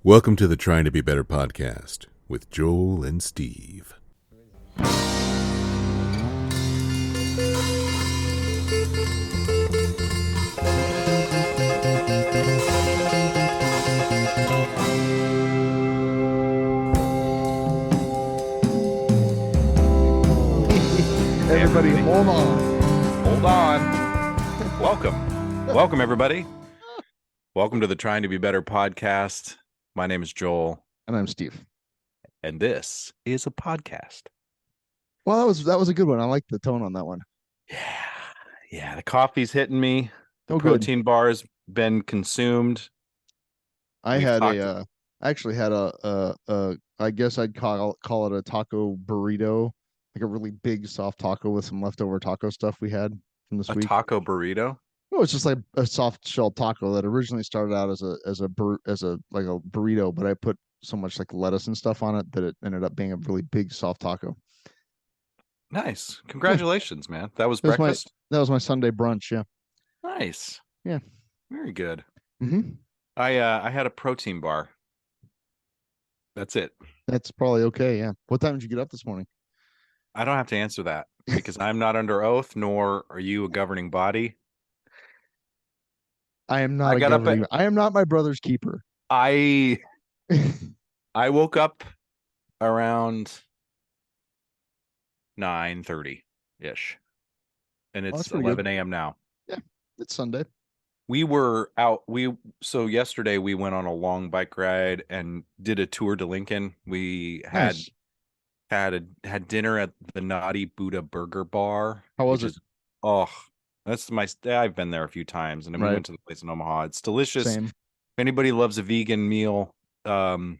Welcome to the Trying to Be Better podcast with Joel and Steve. Everybody, hold on. Hold on. Welcome, everybody. Welcome to the Trying to Be Better podcast. My name is Joel. And I'm Steve. And this is a podcast. Well, that was a good one. I like the tone on that one. Yeah. The coffee's hitting me. The good. protein bar's been consumed. I actually had I guess I'd call it a taco burrito, like a really big soft taco with some leftover taco stuff we had from this week. A taco burrito? No, it's just like a soft shell taco that originally started out as a burrito, but I put so much like lettuce and stuff on it that it ended up being a really big soft taco. Nice. Congratulations, man. That was That was breakfast? That was my Sunday brunch, yeah. Nice. Yeah. Very good. Mm-hmm. I had a protein bar. That's it. That's probably okay, yeah. What time did you get up this morning? I don't have to answer that because I'm not under oath, nor are you a governing body. I am not I am not my brother's keeper. I woke up around 9:30-ish. And it's 11 a.m. now. Yeah, it's Sunday. We were out. So yesterday we went on a long bike ride and did a tour to Lincoln. We had dinner at the Naughty Buddha Burger Bar. How was it? I've been there a few times, and then we went to the place in Omaha. It's delicious. Same. If anybody loves a vegan meal, it's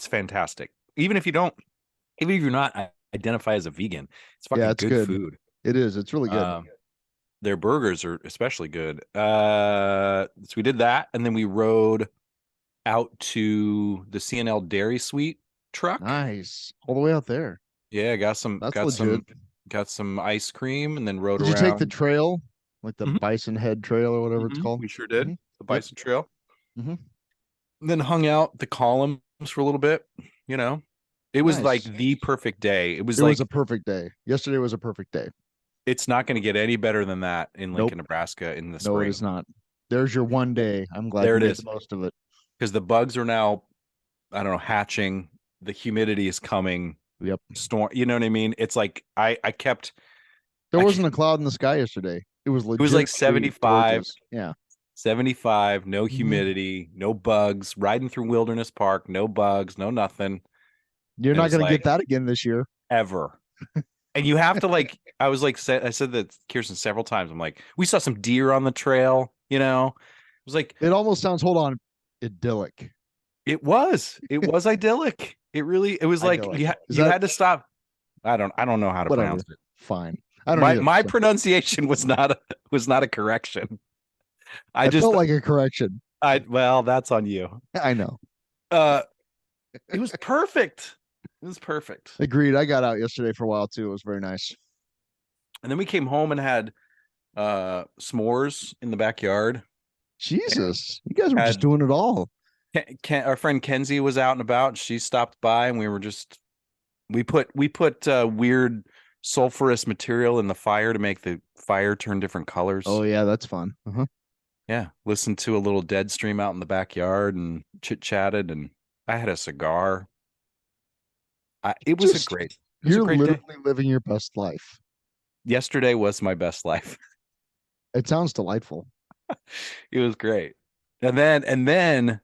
fantastic. Even if you're not identify as a vegan, it's fucking good food. It is. It's really good. Their burgers are especially good. So we did that, and then we rode out to the C&L Dairy Suite truck. Nice, all the way out there. Yeah, got some ice cream, and then rode around. Did you take the trail, like the Bison Head Trail or whatever it's called? We sure did. The Bison Trail. Mm-hmm. Then hung out the columns for a little bit. You know, it was like the perfect day. It was a perfect day. Yesterday was a perfect day. It's not going to get any better than that in Lincoln, Nebraska in the spring. No, it is not. There's your one day. I'm glad you made the most of it. Because the bugs are now, I don't know, hatching. The humidity is coming. Yep. Storm. You know what I mean? It's like I kept. There wasn't a cloud in the sky yesterday. It was legit. It was like 75. Gorgeous. Yeah. 75. No humidity. No bugs. Riding through Wilderness Park. No bugs. No nothing. You're not going to get that again this year. Ever. And you have to I said that to Kirsten several times. I'm like, we saw some deer on the trail, you know? It was like, it almost sounds, hold on, idyllic. It was idyllic. It was like, you had to stop. I don't know how to pronounce it. Fine. I don't my pronunciation was not a correction. I just felt like a correction. Well, that's on you. I know. It was perfect. It was perfect. Agreed. I got out yesterday for a while too. It was very nice. And then we came home and had s'mores in the backyard. Jesus, you guys were just doing it all. Our friend Kenzie was out and about. She stopped by, and we put weird sulfurous material in the fire to make the fire turn different colors. Oh yeah, that's fun. Uh-huh. Yeah, listened to a little Dead Stream out in the backyard and chit chatted, and I had a cigar. It was a great literally living your best life. Yesterday was my best life. It sounds delightful. It was great. And then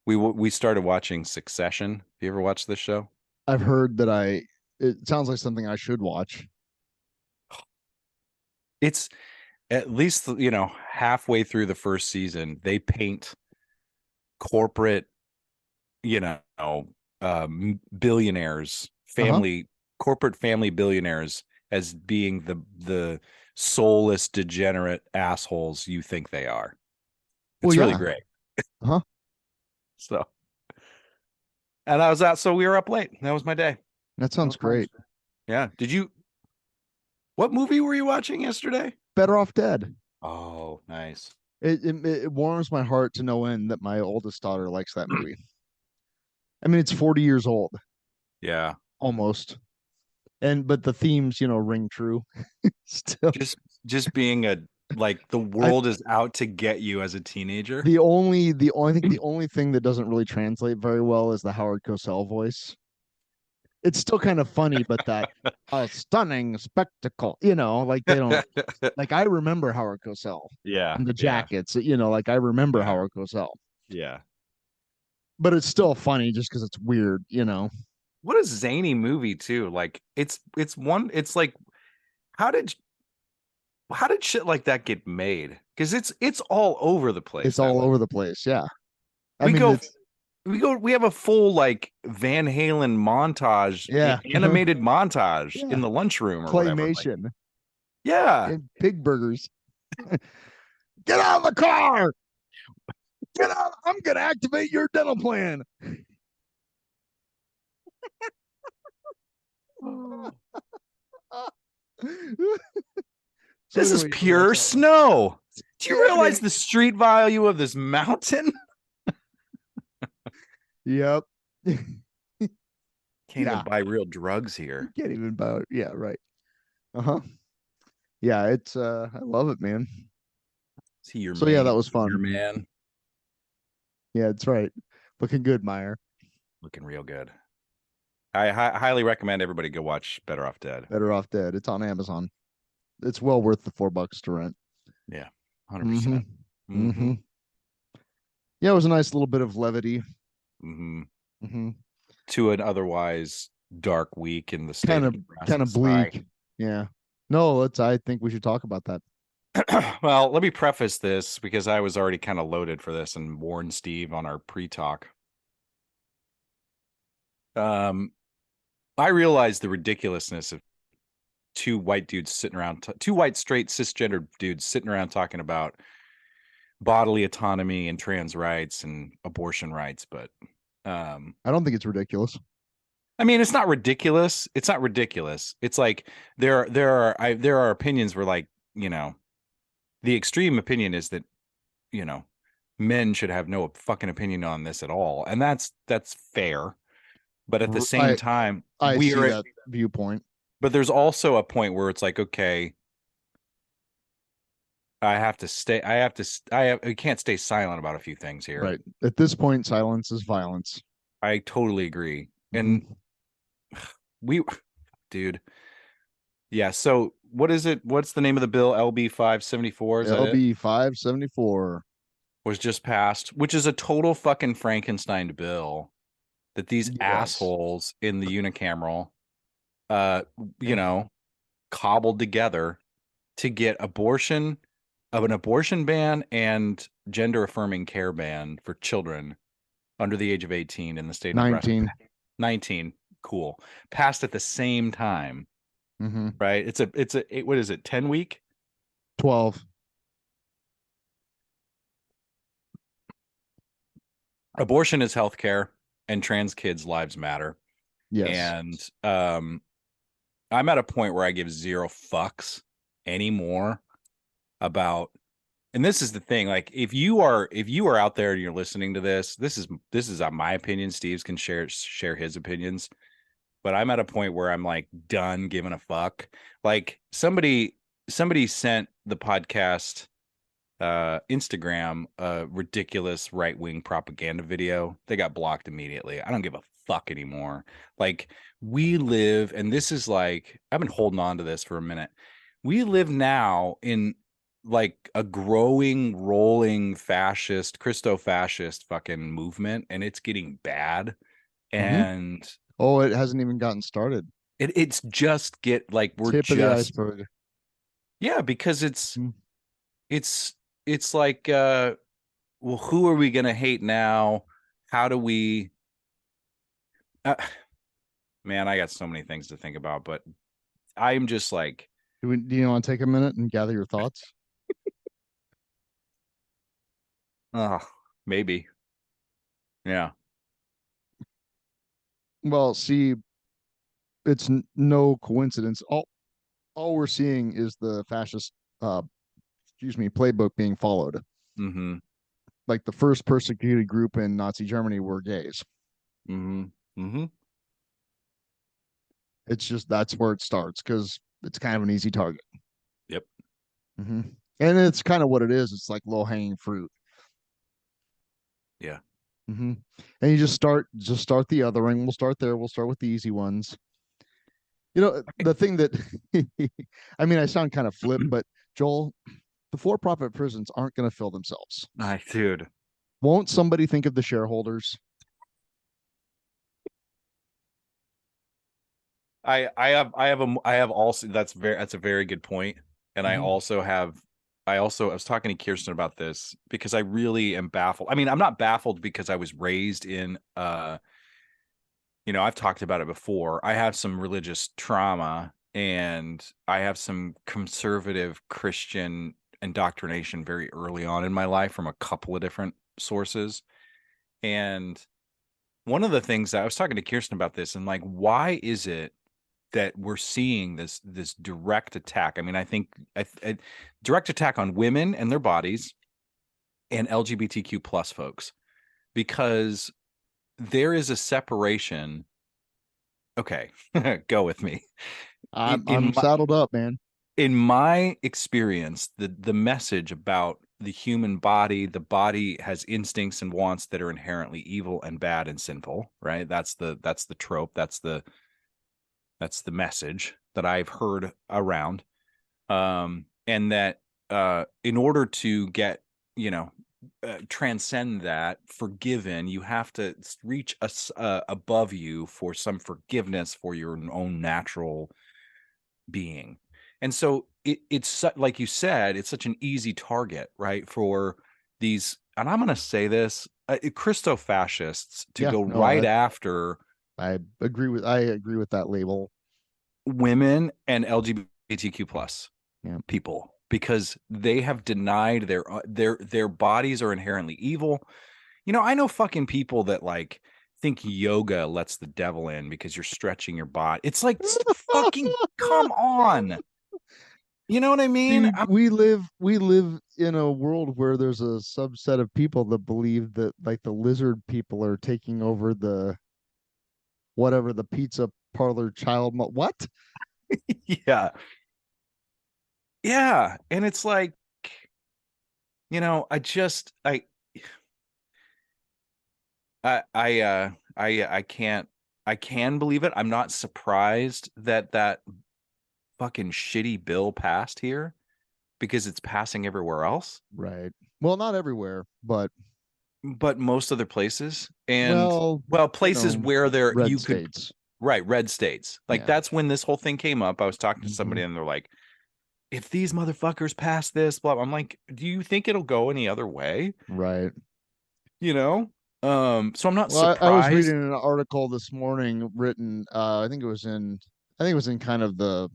we started watching Succession. Have you ever watched this show? I've heard that it sounds like something I should watch. It's at least, halfway through the first season, they paint corporate, billionaires, corporate family billionaires as being the soulless, degenerate assholes you think they are. It's really great. So, and I was out, so we were up late. That was my day. That sounds great. Yeah. What movie were you watching yesterday? Better Off Dead. Oh, nice. it warms my heart to no end that my oldest daughter likes that movie. I mean, it's 40 years old, Yeah. almost, but the themes, ring true. Still, Just being like the I world is out to get you as a teenager. I think the only thing that doesn't really translate very well is the Howard Cosell voice. It's still kind of funny, but that a stunning spectacle, like they don't like. I remember Howard Cosell Yeah. and the Yeah. jackets, like I remember Yeah. Howard Cosell, Yeah. but it's still funny just because it's weird. What a zany movie too. Like it's like how did shit like that get made? Because it's all over the place. It's That all movie. over the place. Yeah, I We mean, go it's we have a full like Van Halen montage, yeah, animated montage yeah, in the lunchroom or whatever. Like, claymation yeah. and pig burgers. Get out of the car! Get out! I'm gonna activate your dental plan. So This is anyway, pure snow. Do you realize the street value of this mountain? Yep. Can't even buy real drugs here. You can't even buy it. Yeah, right. Uh-huh. Yeah, it's I love it, man. See your So man. yeah, that was fun. Your man. Yeah, it's right. Looking good, Meyer. Looking real good. I highly recommend everybody go watch Better Off Dead. Better Off Dead. It's on Amazon. It's well worth the $4 to rent. Yeah, 100%. Mm-hmm. Yeah, it was a nice little bit of levity. To an otherwise dark week in the state of Nebraska. Kind of bleak. Yeah. No, I think we should talk about that. Well, let me preface this because I was already kind of loaded for this and warned Steve on our pre-talk. I realized the ridiculousness of two white dudes sitting around, two white straight cisgender dudes sitting around talking about bodily autonomy and trans rights and abortion rights, but I don't think it's ridiculous. I mean, it's not ridiculous. It's not ridiculous. It's like there are opinions where, like, the extreme opinion is that men should have no fucking opinion on this at all, and that's fair. But at the same time, I see that viewpoint. But there's also a point where it's like, okay, I can't stay silent about a few things here. Right. At this point, silence is violence. I totally agree. And dude. Yeah. So what is it? What's the name of the bill? LB 574? LB 574 was just passed, which is a total fucking Frankenstein bill that these assholes in the unicameral, cobbled together to get an abortion ban and gender affirming care ban for children under the age of 18 in the state of 19. Nebraska. 19. Cool. Passed at the same time. Right. It's what is it? 10 week? 12. Abortion is healthcare and trans kids' lives matter. Yes. And I'm at a point where I give zero fucks anymore about, and this is the thing, like if you are out there and you're listening to this is my opinion. Steve's can share his opinions, but I'm at a point where I'm like done giving a fuck. Like somebody sent the podcast Instagram a ridiculous right-wing propaganda video. They got blocked immediately. I don't give a fuck anymore. Like we live, and this is like, I've been holding on to this for a minute. We live now in like a growing, rolling fascist, Christo-fascist fucking movement, and it's getting bad. And it hasn't even gotten started. It's just we're tip of the iceberg. Yeah, because it's like, well, who are we gonna hate now? How do we? Man, I got so many things to think about, but I'm just like, do you want to take a minute and gather your thoughts? Maybe. Yeah. Well, see, it's no coincidence. All we're seeing is the fascist playbook being followed. Mm-hmm. Like the first persecuted group in Nazi Germany were gays. Mm-hmm. Mm-hmm. It's just that's where it starts because it's kind of an easy target. Yep. Mm-hmm. And it's kind of what it is. It's like low hanging fruit. Yeah. Mm-hmm. And you just start the othering. We'll start there. We'll start with the easy ones. You know, the thing that I mean, I sound kind of flip, but Joel, the for-profit prisons aren't going to fill themselves. Dude. Won't somebody think of the shareholders? I have also that's a very good point. And Mhm. I was talking to Kirsten about this because I really am baffled. I mean, I'm not baffled because I was raised in I've talked about it before. I have some religious trauma and I have some conservative Christian indoctrination very early on in my life from a couple of different sources. And one of the things that I was talking to Kirsten about this and like, why is it that we're seeing this direct attack? I mean, I think a direct attack on women and their bodies and LGBTQ plus folks, because there is a separation. Okay, go with me. I'm saddled up, man. In my experience, the message about the human body, the body has instincts and wants that are inherently evil and bad and sinful, right? That's the trope. That's the message that I've heard around. And that in order to get, transcend that, forgiven, you have to reach above you for some forgiveness for your own natural being. And so it's like you said, it's such an easy target, right? For these, and I'm going to say this, Christo-fascists to go right after I agree with that label. Women and LGBTQ plus Yeah. people, because they have denied their bodies are inherently evil. I know fucking people that like think yoga lets the devil in because you're stretching your body. It's like fucking come on. You know what I mean? Dude, we live in a world where there's a subset of people that believe that like the lizard people are taking over the whatever the pizza parlor what? Yeah. Yeah. And it's like, I just I can believe it. I'm not surprised that fucking shitty bill passed here because it's passing everywhere else. Right. Well, not everywhere, but most other places. And places where red states. Right, red states. Like that's when this whole thing came up. I was talking to somebody and they're like, if these motherfuckers pass this, blah, I'm like, do you think it'll go any other way? Right. So I'm not surprised. I was reading an article this morning written, I think it was in kind of the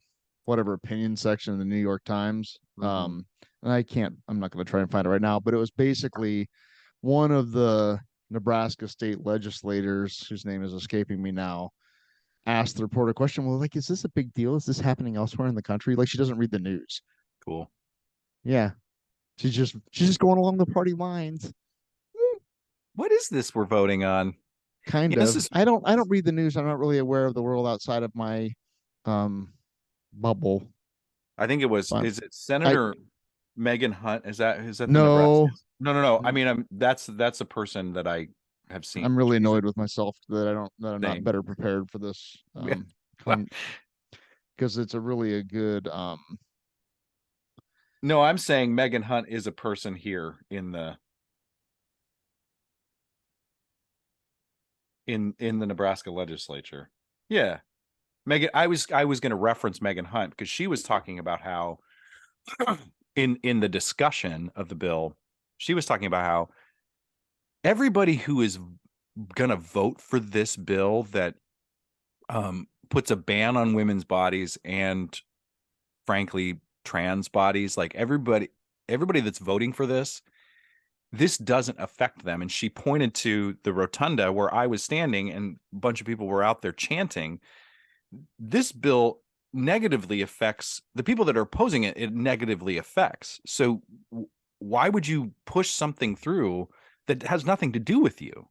whatever opinion section of the New York Times. And I'm not going to try and find it right now, but it was basically one of the Nebraska state legislators, whose name is escaping me now, asked the reporter a question. Well, like, is this a big deal? Is this happening elsewhere in the country? Like, she doesn't read the news. Cool. Yeah. She's just going along the party lines. What is this we're voting on? Kind of. I don't read the news. I'm not really aware of the world outside of my bubble. I think it was, is it Senator Megan Hunt? Is that the no Nebraska? No. I mean, that's a person that I have seen. I'm really annoyed with myself that I'm not better prepared for this. Because it's a good no, I'm saying Megan Hunt is a person here in the Nebraska Legislature. Yeah. Megan, I was going to reference Megan Hunt because she was talking about how in the discussion of the bill, she was talking about how everybody who is going to vote for this bill that puts a ban on women's bodies and frankly trans bodies, like everybody that's voting for this doesn't affect them. And she pointed to the rotunda where I was standing and a bunch of people were out there chanting. This bill negatively affects the people that are opposing it. It negatively affects. So why would you push something through that has nothing to do with you?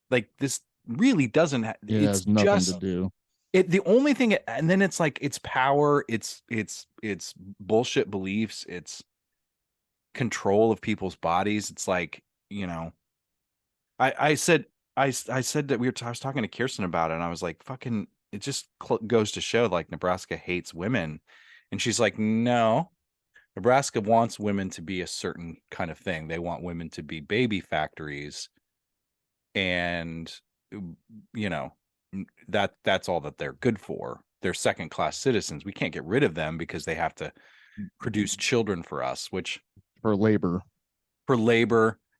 Like, this really doesn't It it's has nothing to just do. the only thing, and then it's like, it's power, it's bullshit beliefs, it's control of people's bodies. It's like, I said that I was talking to Kirsten about it, and I was like, fucking, it just goes to show, like, Nebraska hates women. And she's like, no, Nebraska wants women to be a certain kind of thing. They want women to be baby factories, and that's all that they're good for. They're second class citizens. We can't get rid of them because they have to produce children for us, which For labor.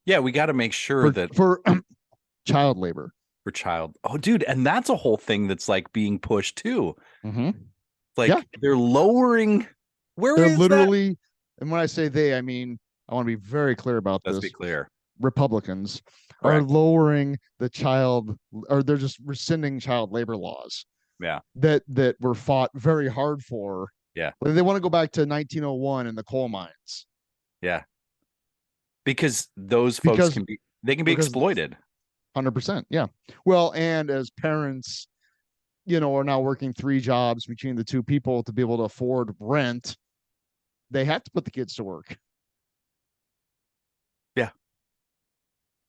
Yeah, we got to make sure that for child labor. For child. Oh, dude, and that's a whole thing that's like being pushed too. Mm-hmm. Like, they're lowering. They're literally, and when I say they, I mean, I want to be very clear about this. Let's be clear. Republicans are lowering the child, or they're just rescinding child labor laws. Yeah. That were fought very hard for. Yeah. They want to go back to 1901 in the coal mines. Yeah. Because those folks can be exploited. 100%. Yeah. Well, and as parents, are now working 3 jobs between the 2 people to be able to afford rent, they have to put the kids to work. Yeah.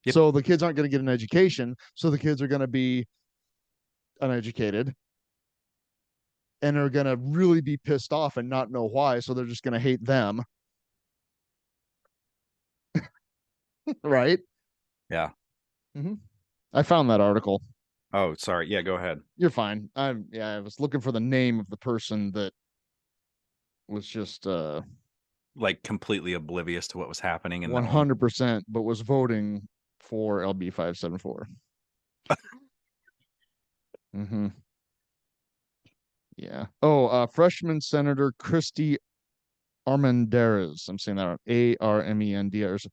Yep. So the kids aren't going to get an education. So the kids are going to be uneducated and are going to really be pissed off and not know why. So they're just going to hate them. Right? Yeah. Mm-hmm. I found that article. Oh, sorry. Yeah, go ahead. You're fine. I was looking for the name of the person that was just like completely oblivious to what was happening in 100%, but was voting for LB 574. Mm-hmm. Yeah. Oh, freshman Senator Christy Armendariz. I'm saying that Armendariz.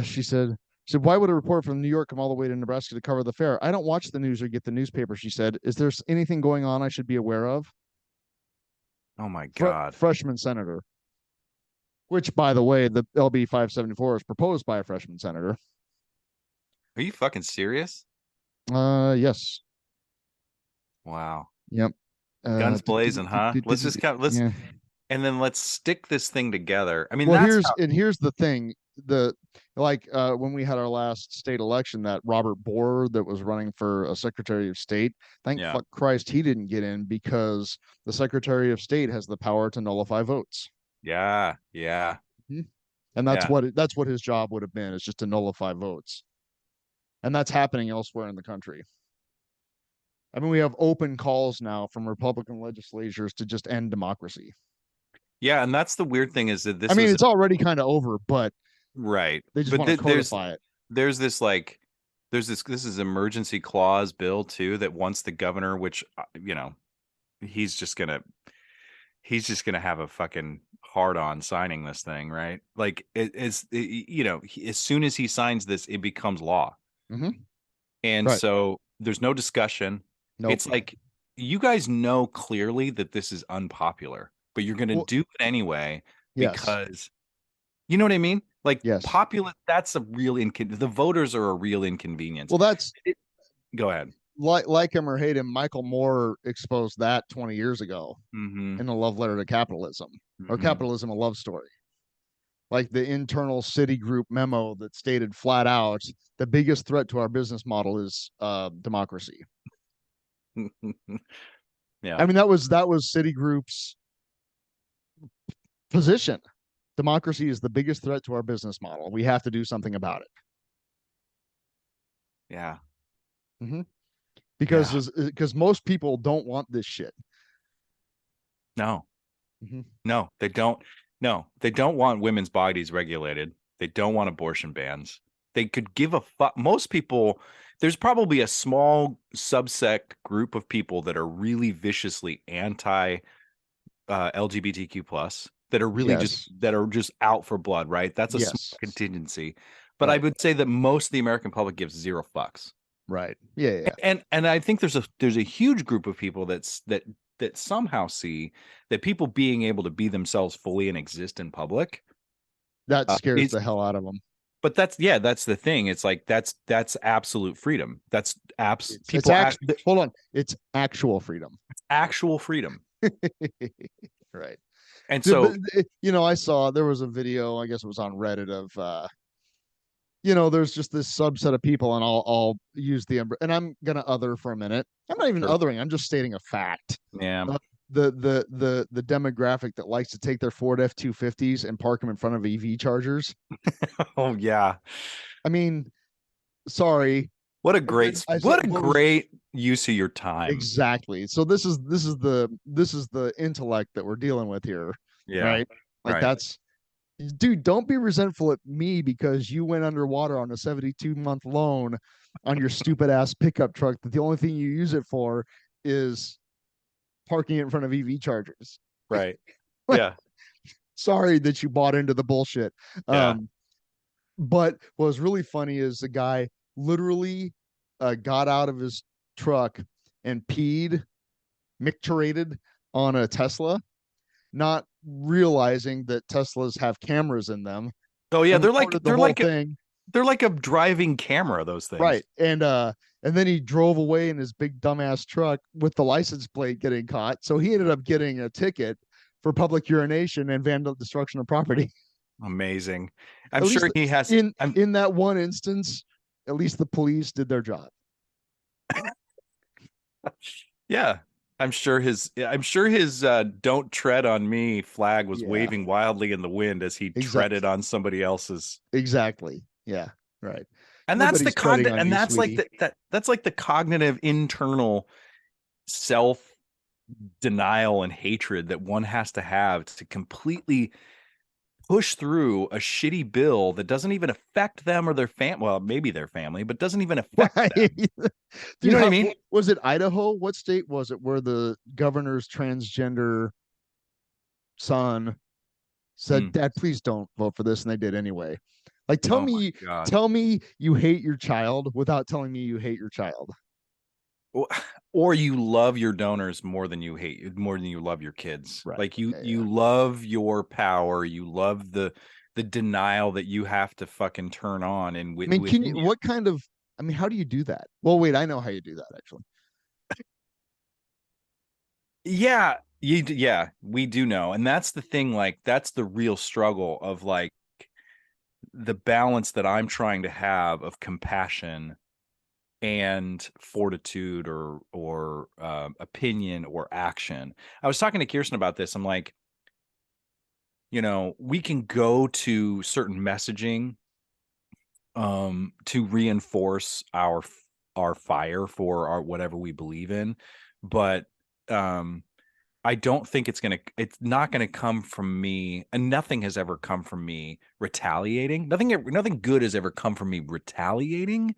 She said, why would a report from New York come all the way to Nebraska to cover the fair? I don't watch the news or get the newspaper, she said. Is there anything going on I should be aware of? Oh my God. Freshman senator. Which, by the way, the LB 574 is proposed by a freshman senator. Are you fucking serious? Yes. Wow. Yep. Guns blazing, huh? And then let's stick this thing together. I mean, well, here's the thing. When we had our last state election, that Robert Borer that was running for a Secretary of State, fuck Christ he didn't get in, because the Secretary of State has the power to nullify votes. Yeah. Mm-hmm. And that's what his job would have been, is just to nullify votes. And that's happening elsewhere in the country. I mean, we have open calls now from Republican legislatures to just end democracy. Yeah, and that's the weird thing, is that it's already kind of over, but right. They just want to codify it. This is emergency clause bill too, that once the governor, which he's just gonna have a fucking hard on signing this thing, right? Like, as soon as he signs this, it becomes law. Mm-hmm. And so there's no discussion. Nope. It's like, you guys know clearly that this is unpopular, but you're going to do it anyway, because you know what I mean? Like, popular, that's a real the voters are a real inconvenience. Well, go ahead. Like him or hate him, Michael Moore exposed that 20 years ago in A Love Letter to Capitalism, or Capitalism, a Love Story. Like the internal Citigroup memo that stated flat out, the biggest threat to our business model is democracy. Yeah. I mean, that was Citigroup's position. Democracy is the biggest threat to our business model. We have to do something about it. Yeah. Mm-hmm. Because most people don't want this shit. No. Mm-hmm. No, they don't. No, they don't want women's bodies regulated. They don't want abortion bans. They could give a fuck. Most people, there's probably a small subset group of people that are really viciously anti LGBTQ plus, that are really just out for blood, right? That's a small contingency. But I would say that most of the American public gives zero fucks. Right. Yeah. And I think there's a huge group of people that somehow see that people being able to be themselves fully and exist in public That scares It's the hell out of them. but that's the thing. It's like that's absolute freedom. That's It's hold on. It's actual freedom. actual freedom. Right. And But, so I saw there was a video, I guess it was on Reddit of there's just this subset of people, and I'll use and I'm gonna other for a minute. I'm not even Sure. othering, I'm just stating a fact. Yeah. The demographic that likes to take their Ford F-250s and park them in front of EV chargers. Oh yeah. I mean, sorry. What a great use of your time. Exactly. So this is the intellect that we're dealing with here. Yeah. Right. Like right. that's, dude, don't be resentful at me because you went underwater on a 72-month loan on your stupid ass pickup truck that the only thing you use it for is parking it in front of EV chargers. Right. Like, Yeah. sorry that you bought into the bullshit. Yeah. But what was really funny is the guy literally got out of his truck and micturated on a Tesla, not realizing that Teslas have cameras in them. Oh yeah, they're like a driving camera, those things. Right. And then he drove away in his big dumbass truck with the license plate getting caught. So he ended up getting a ticket for public urination and vandal destruction of property. Amazing. I'm sure he has in that one instance, at least the police did their job. Yeah. I'm sure his don't tread on me flag was waving wildly in the wind as he treaded on somebody else's. Exactly. Yeah. Right. And that's the that's like the cognitive internal self denial and hatred that one has to have to completely push through a shitty bill that doesn't even affect them or their well, maybe their family, but doesn't even affect them. Dude, you know what I mean? Was it Idaho? What state was it where the governor's transgender son said, Dad, please don't vote for this, and they did anyway? Like, tell me you hate your child without telling me you hate your child. Or you love your donors more than you love your kids. Right. Like you love your power. You love the denial that you have to fucking turn on. And how do you do that? Well, wait, I know how you do that actually. Yeah, we do know. And that's the thing, like that's the real struggle of like the balance that I'm trying to have of compassion and fortitude or opinion or action. I was talking to Kirsten about this. I'm like, we can go to certain messaging to reinforce our fire for our whatever we believe in, but I don't think it's not gonna come from me, and nothing has ever come from me retaliating. Nothing good has ever come from me retaliating.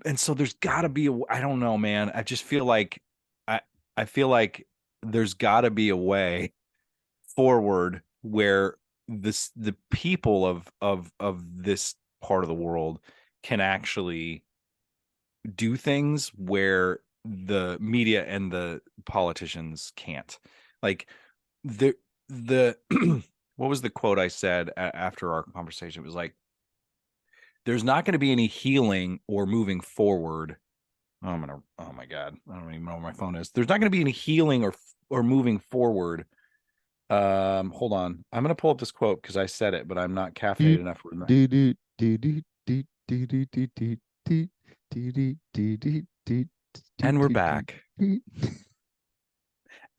And so there's got to be I don't know, man. I just feel like I feel like there's got to be a way forward where the people of this part of the world can actually do things where the media and the politicians can't. Like the what was the quote I said after our conversation? It was like, there's not going to be any healing or moving forward. Oh my God. I don't even know where my phone is. There's not going to be any healing or moving forward. Hold on. I'm going to pull up this quote because I said it, but I'm not caffeinated enough for it. And we're back.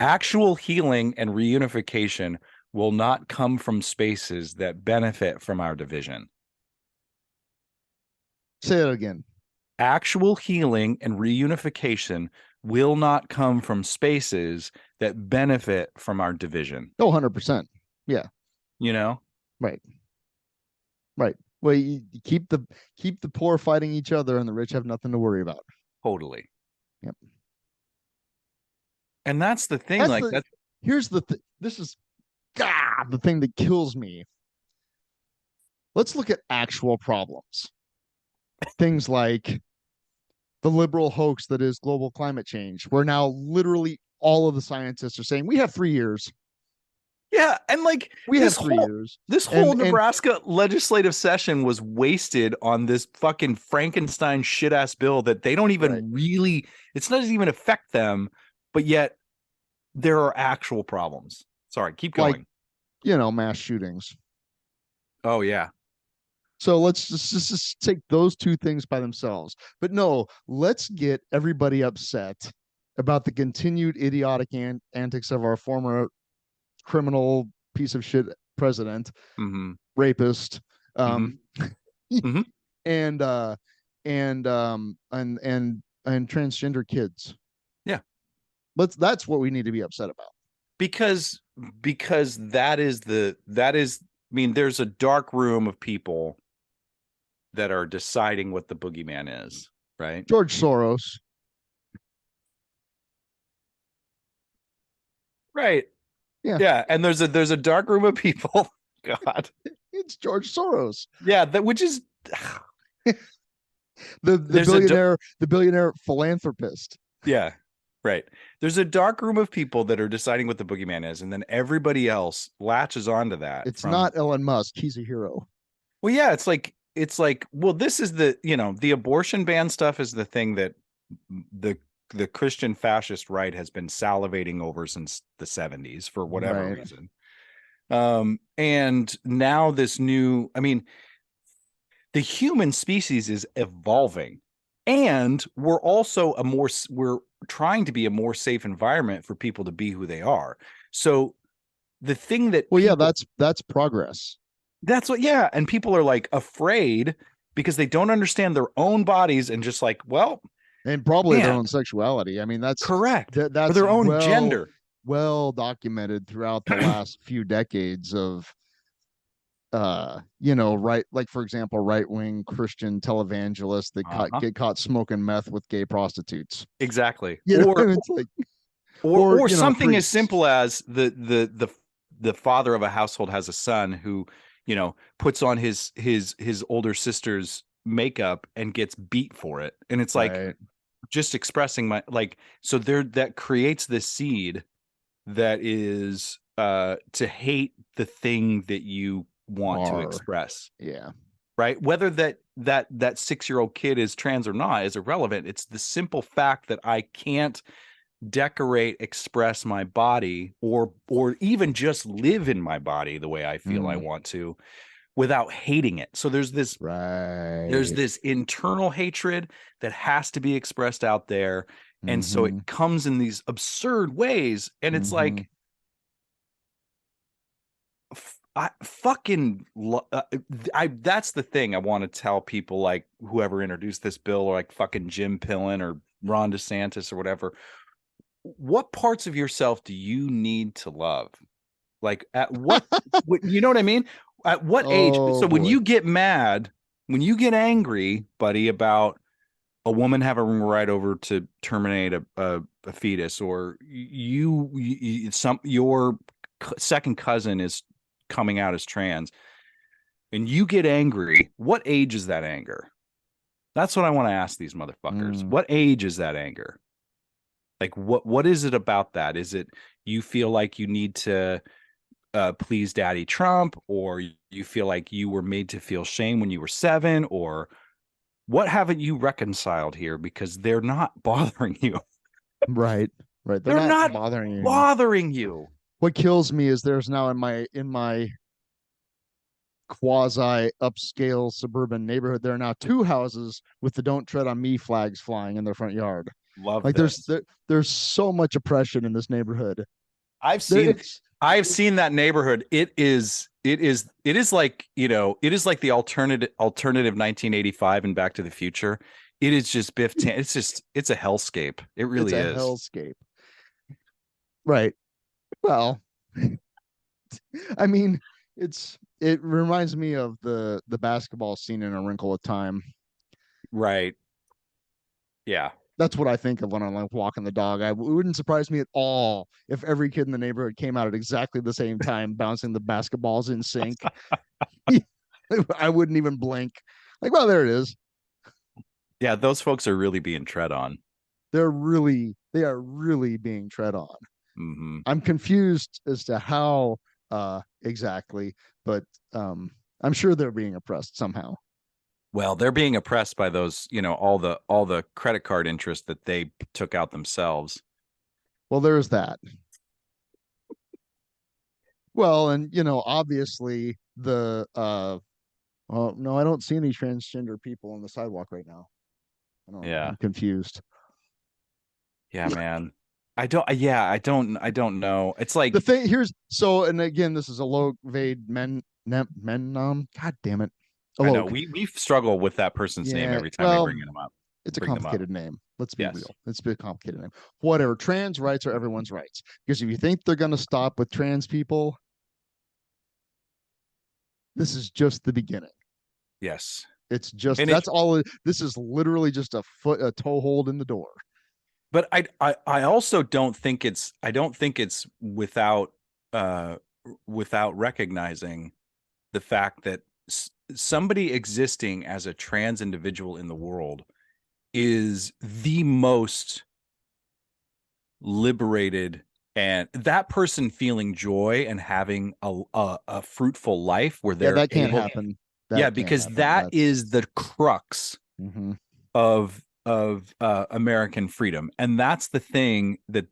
Actual healing and reunification will not come from spaces that benefit from our division. Say it again. Actual healing and reunification will not come from spaces that benefit from our division. Oh, 100%. Yeah. Right. Well, you keep the poor fighting each other and the rich have nothing to worry about. Totally. Yep. And that's the thing. Here's the thing. This is the thing that kills me. Let's look at actual problems. Things like the liberal hoax that is global climate change, where now literally all of the scientists are saying we have 3 years. Yeah, and like We have 3 years. This whole And Nebraska legislative session was wasted on this fucking Frankenstein shit ass bill that they don't even really. It's not even affect them, but yet there are actual problems. Sorry, keep going. Like, mass shootings. Oh yeah. So let's just take those 2 things by themselves. But no, let's get everybody upset about the continued idiotic antics of our former criminal piece of shit president, rapist, Mm-hmm. and transgender kids. Yeah. That's what we need to be upset about. Because I mean, there's a dark room of people that are deciding what the boogeyman is, right? George Soros. Right. Yeah. Yeah. And there's a dark room of people. God. It's George Soros. Yeah, which is the billionaire philanthropist. Yeah. Right. There's a dark room of people that are deciding what the boogeyman is, and then everybody else latches onto that. It's not Elon Musk. He's a hero. Well, yeah, it's like, well, this is the abortion ban stuff is the thing that the Christian fascist right has been salivating over since the 70s for whatever reason. And now this new, I mean, the human species is evolving, and we're also we're trying to be a more safe environment for people to be who they are. So the thing that that's progress. That's what, yeah. And people are like afraid because they don't understand their own bodies and just like, well, and probably their own sexuality. I mean, that's correct. That's or their own gender. Well documented throughout the last few decades of, like, for example, right-wing Christian televangelists that get caught smoking meth with gay prostitutes. Exactly. It's like, or something as simple as the father of a household has a son who, puts on his older sister's makeup and gets beat for it. And it's like just expressing so that creates this seed that is to hate the thing that you want to express. Yeah. Right. Whether that 6-year-old kid is trans or not is irrelevant. It's the simple fact that I can't decorate, express my body, or even just live in my body the way I feel I want to without hating it. So there's this internal hatred that has to be expressed out there. And so it comes in these absurd ways. And it's like, that's the thing I want to tell people, like whoever introduced this bill, or like fucking Jim Pillen or Ron DeSantis or whatever. What parts of yourself do you need to love? Like at what, you know what I mean? At what age? So when you get mad, when you get angry, buddy, about a woman having a right over to terminate a fetus, or your second cousin is coming out as trans, and you get angry, what age is that anger? That's what I want to ask these motherfuckers. What age is that anger? Like, what is it about that? Is it you feel like you need to please Daddy Trump, or you feel like you were made to feel shame when you were 7, or what haven't you reconciled here? Because they're not bothering you. Right. They're not bothering you. What kills me is there's now in my quasi upscale suburban neighborhood, there are now 2 houses with the "Don't Tread on Me" flags flying in their front yard. Love like this. There's so much oppression in this neighborhood. I've seen that neighborhood. It is like, it is like the alternative 1985 and Back to the Future. It is just it's a hellscape. It really is a hellscape. Right. Well, I mean, it reminds me of the basketball scene in A Wrinkle of Time. Right. Yeah. That's what I think of when I'm like walking the dog. It wouldn't surprise me at all if every kid in the neighborhood came out at exactly the same time, bouncing the basketballs in sync. I wouldn't even blink. Like, well, there it is. Yeah, those folks are really being tread on. They are really being tread on. I'm confused as to how exactly, but I'm sure they're being oppressed somehow. Well, they're being oppressed by those, all the credit card interest that they took out themselves. Well, there's that. Well, and obviously the oh no, I don't see any transgender people on the sidewalk right now. I don't know. Yeah. I'm confused. Yeah, man. I don't know. It's like The thing here's so, and again, this is a low grade God damn it. I know we struggle with that person's name every time we bring them up. It's a complicated name. Let's be Yes. real. It's a complicated name. Whatever. Trans rights are everyone's rights. Because if you think they're going to stop with trans people, this is just the beginning. Yes. It's just all. This is literally just a toehold in the door. But I also don't think it's without recognizing the fact that somebody existing as a trans individual in the world is the most liberated, and that person feeling joy and having a fruitful life where they're that can't happen. Because that is the crux of American freedom, and that's the thing that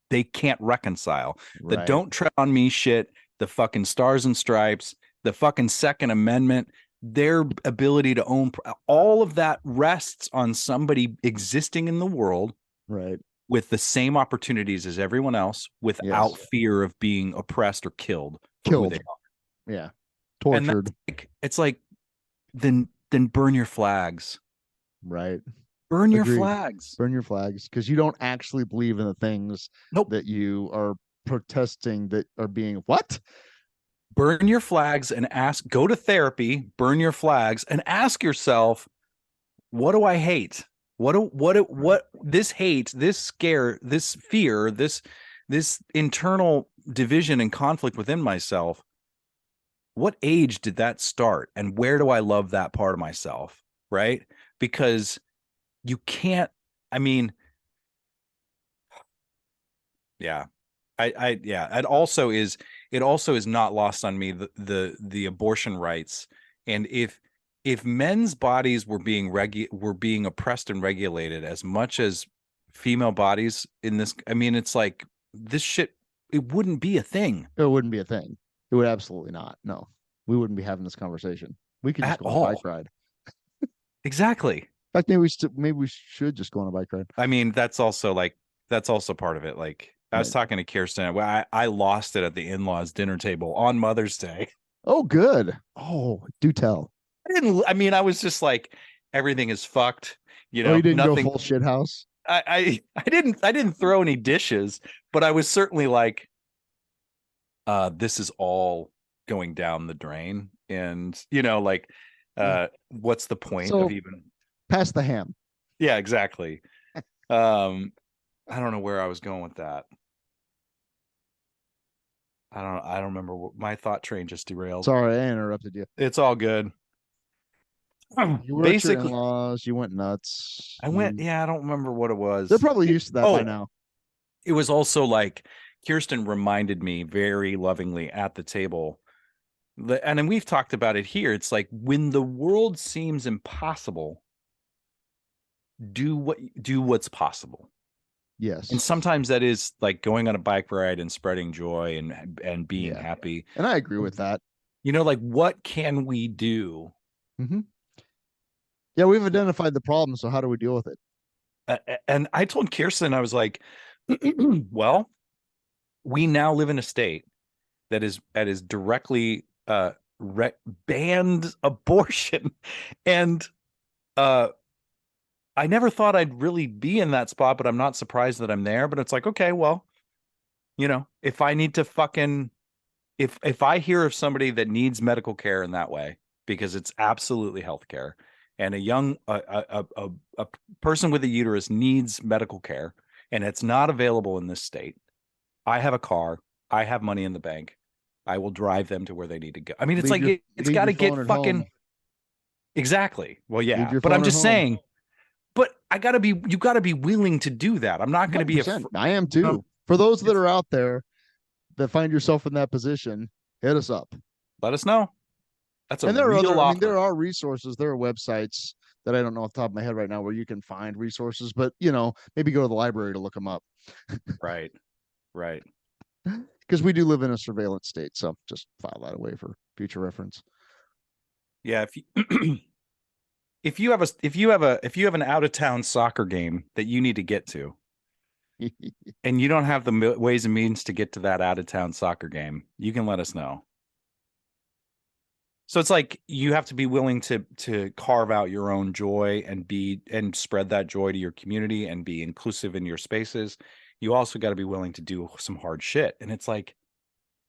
they can't reconcile. The don't tread on me shit, the fucking stars and stripes, the fucking Second Amendment, their ability to own all of that rests on somebody existing in the world with the same opportunities as everyone else without fear of being oppressed or killed for who they are. Yeah. Tortured. It's like then burn your flags. Right. Burn your flags. Burn your flags, because you don't actually believe in the things that you are protesting that are being what? Burn your flags and go to therapy, burn your flags and ask yourself, what do I hate? What this hate, this scare, this fear, this internal division and conflict within myself, what age did that start? And where do I love that part of myself? Right? Because you can't, it also is not lost on me the abortion rights. And if men's bodies were being oppressed and regulated as much as female bodies in this, it's like this shit, it wouldn't be a thing. It wouldn't be a thing. It would absolutely not. No, we wouldn't be having this conversation. We could just go on a bike ride. Exactly. In fact, maybe we should just go on a bike ride. That's also part of it. Like I was talking to Kirsten. I lost it at the in-laws dinner table on Mother's Day. Oh, good. Oh, do tell. I was just like, everything is fucked. You didn't go full shit house? I didn't throw any dishes, but I was certainly like, this is all going down the drain. And, what's the point of even pass the ham? Yeah, exactly. I don't know where I was going with that. I don't remember. My thought train just derailed. Sorry, I interrupted you. It's all good. You were basically at your in-laws, you went nuts. I don't remember what it was. They're probably used to that by now. It was also like Kirsten reminded me very lovingly at the table. And then we've talked about it here. It's like when the world seems impossible, do what's possible. Yes. And sometimes that is like going on a bike ride and spreading joy and being happy. And I agree with that. Like, what can we do? Mm-hmm. Yeah, we've identified the problem. So how do we deal with it? And I told Kirsten, I was like, well, we now live in a state that is directly banned abortion. And I never thought I'd really be in that spot, but I'm not surprised that I'm there. But it's like, okay, well, if I need to if I hear of somebody that needs medical care in that way, because it's absolutely healthcare, and a person with a uterus needs medical care, and it's not available in this state, I have a car, I have money in the bank, I will drive them to where they need to go. It's got to get fucking home. Exactly. Well, yeah, but I'm just saying. But you got to be willing to do that. I'm not going to be I am too. For those that are out there, that find yourself in that position, hit us up. Let us know. That's a And there are real offer. there are resources, there are websites that I don't know off the top of my head right now where you can find resources, but maybe go to the library to look them up. Right. Because we do live in a surveillance state, so just file that away for future reference. Yeah, if you have an out of town soccer game that you need to get to, and you don't have the ways and means to get to that out of town soccer game, you can let us know. So it's like you have to be willing to carve out your own joy and spread that joy to your community and be inclusive in your spaces. You also got to be willing to do some hard shit. And it's like,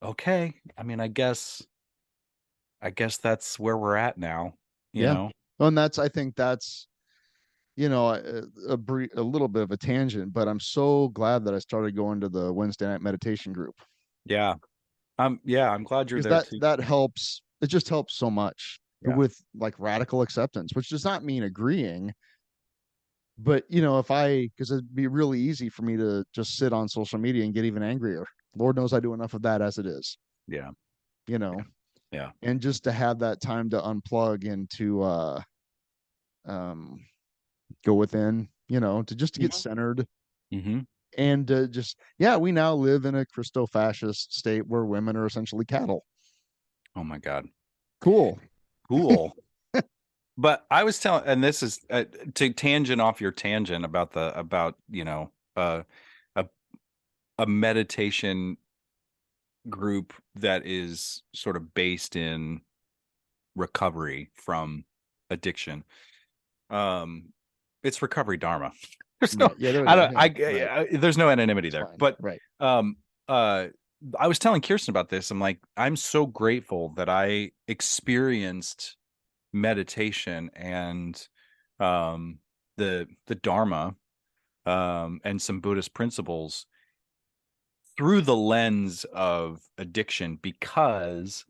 okay, I mean, I guess that's where we're at now, you know? And I think that's, a little bit of a tangent, but I'm so glad that I started going to the Wednesday night meditation group. Yeah. I'm glad you're there too. That helps. It just helps so much with like radical acceptance, which does not mean agreeing. But because it'd be really easy for me to just sit on social media and get even angrier. Lord knows I do enough of that as it is. Yeah. Yeah. And just to have that time to unplug and to go within, to get centered. Mm-hmm. And we now live in a Christo-fascist state where women are essentially cattle. Oh my God. Cool. But I was telling, and this is to tangent off your tangent about a meditation group that is sort of based in recovery from addiction. It's Recovery Dharma. There's no, there's no anonymity there. But right. I was telling Kirsten about this. I'm like, I'm so grateful that I experienced meditation and the Dharma and some Buddhist principles through the lens of addiction, because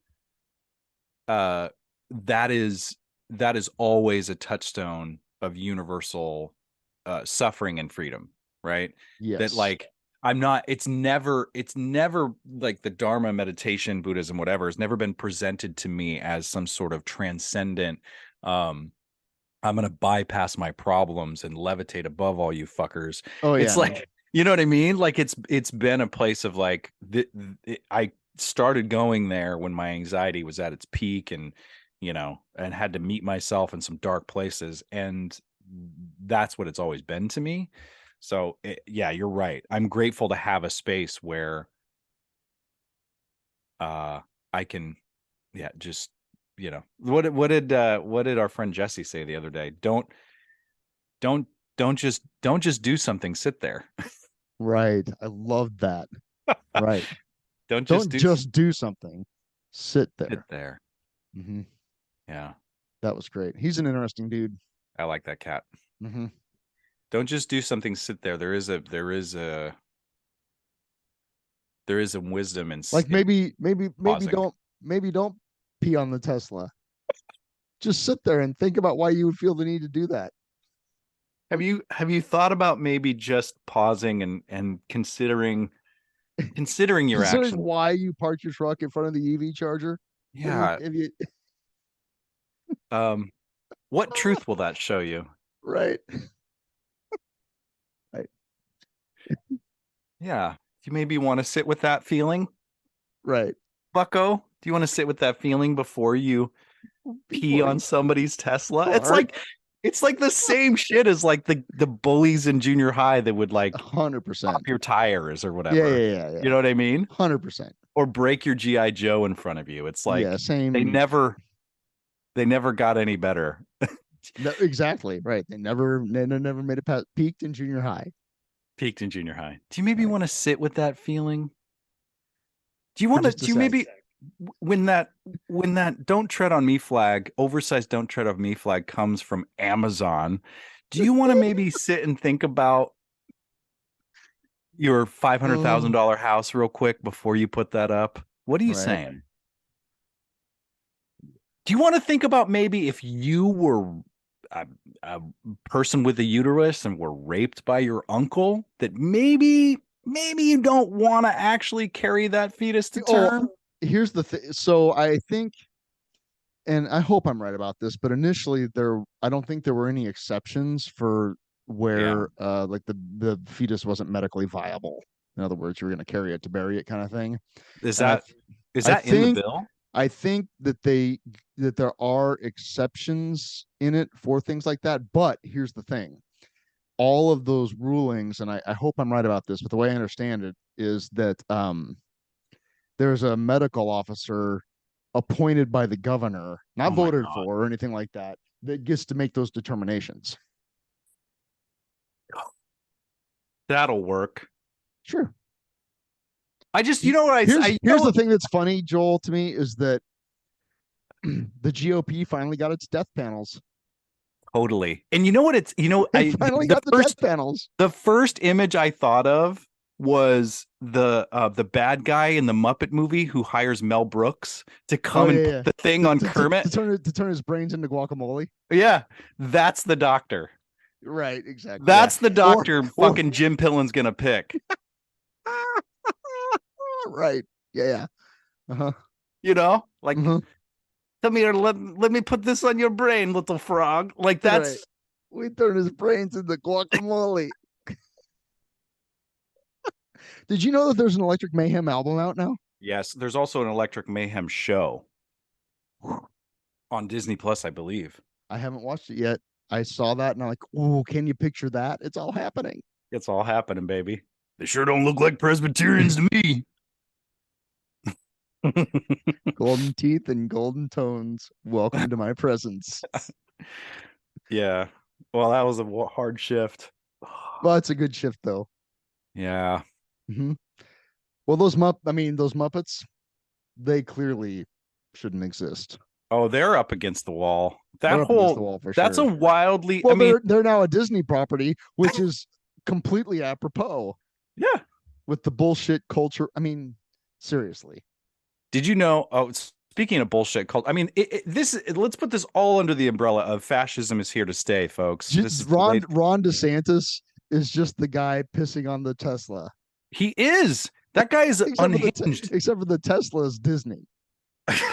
that is always a touchstone of universal suffering and freedom, right? Yes. That like it's never like the Dharma, meditation, Buddhism, whatever, has never been presented to me as some sort of transcendent, I'm going to bypass my problems and levitate above all you fuckers. Oh yeah. It's like, you know what I mean? Like it's been a place of like, I started going there when my anxiety was at its peak and had to meet myself in some dark places. And that's what it's always been to me. So you're right. I'm grateful to have a space where I can, just, what did our friend Jesse say the other day? Don't just do something, sit there. Right. I love that. Right. Don't just do something, sit there. Sit there. Mm-hmm. Yeah. That was great. He's an interesting dude. I like that cat. Mm-hmm. Don't just do something, sit there. There is a wisdom in like maybe don't pee on the Tesla. Just sit there and think about why you would feel the need to do that. Have you thought about maybe just pausing and considering your actions? Why you parked your truck in front of the EV charger? Yeah. What truth will that show you? Right. Right. Yeah. Do you maybe want to sit with that feeling? Right. Bucko, do you want to sit with that feeling before you pee on somebody's Tesla? It's like the same shit as like the bullies in junior high that would like 100% pop your tires or whatever. Yeah. You know what I mean? 100%. Or break your GI Joe in front of you. It's like same. They never got any better. No, exactly right. They never made it past. Peaked in junior high. Do you maybe want to sit with that feeling? Do you want to? Do you maybe when that "Don't tread on me" flag, oversized "Don't tread on me" flag comes from Amazon? Do you want to maybe sit and think about your $500,000 house real quick before you put that up? What are you saying? Do you want to think about maybe if you were a person with a uterus and were raped by your uncle, that maybe maybe you don't want to actually carry that fetus to term. Here's the thing. So I think, and I hope I'm right about this, but initially I don't think there were any exceptions for where like the fetus wasn't medically viable. In other words, you were going to carry it to bury it, kind of thing. Is And that in the bill? I think that there are exceptions in it for things like that. But here's the thing. All of those rulings, and I hope I'm right about this, but the way I understand it is that there's a medical officer appointed by the governor, not voted for or anything like that, that gets to make those determinations. That'll work. Sure. I just, you know what here's the thing that's funny, Joel, to me is that the GOP finally got its death panels. Totally. And you know what they finally got the death panels. The first image I thought of was the bad guy in the Muppet movie who hires Mel Brooks to come put the thing on Kermit to turn his brains into guacamole. Yeah, that's the doctor. Right, exactly. That's the doctor fucking Jim Pillen's gonna pick. Right. Yeah. Uh-huh. You know, like come here, let me put this on your brain, little frog. Like that's right. We turn his brains into guacamole. Did you know that there's an Electric Mayhem album out now? Yes, there's also an Electric Mayhem show on Disney Plus, I believe. I haven't watched it yet. I saw that and I'm like, oh, can you picture that? It's all happening. It's all happening, baby. They sure don't look like Presbyterians to me. Golden teeth and golden tones. Welcome to my presence. Yeah. Well, that was a hard shift. Well, it's a good shift though. Yeah. Mm-hmm. Well, those Muppets, they clearly shouldn't exist. Oh, they're up against the wall. That's a wildly. Well, they're now a Disney property, which is completely apropos. Yeah. With the bullshit culture. I mean, seriously. Did you know? Oh, speaking of bullshit culture, I mean, let's put this all under the umbrella of fascism is here to stay, folks. Ron DeSantis is just the guy pissing on the Tesla. He is. That guy is unhinged. Except for the Tesla is Disney. The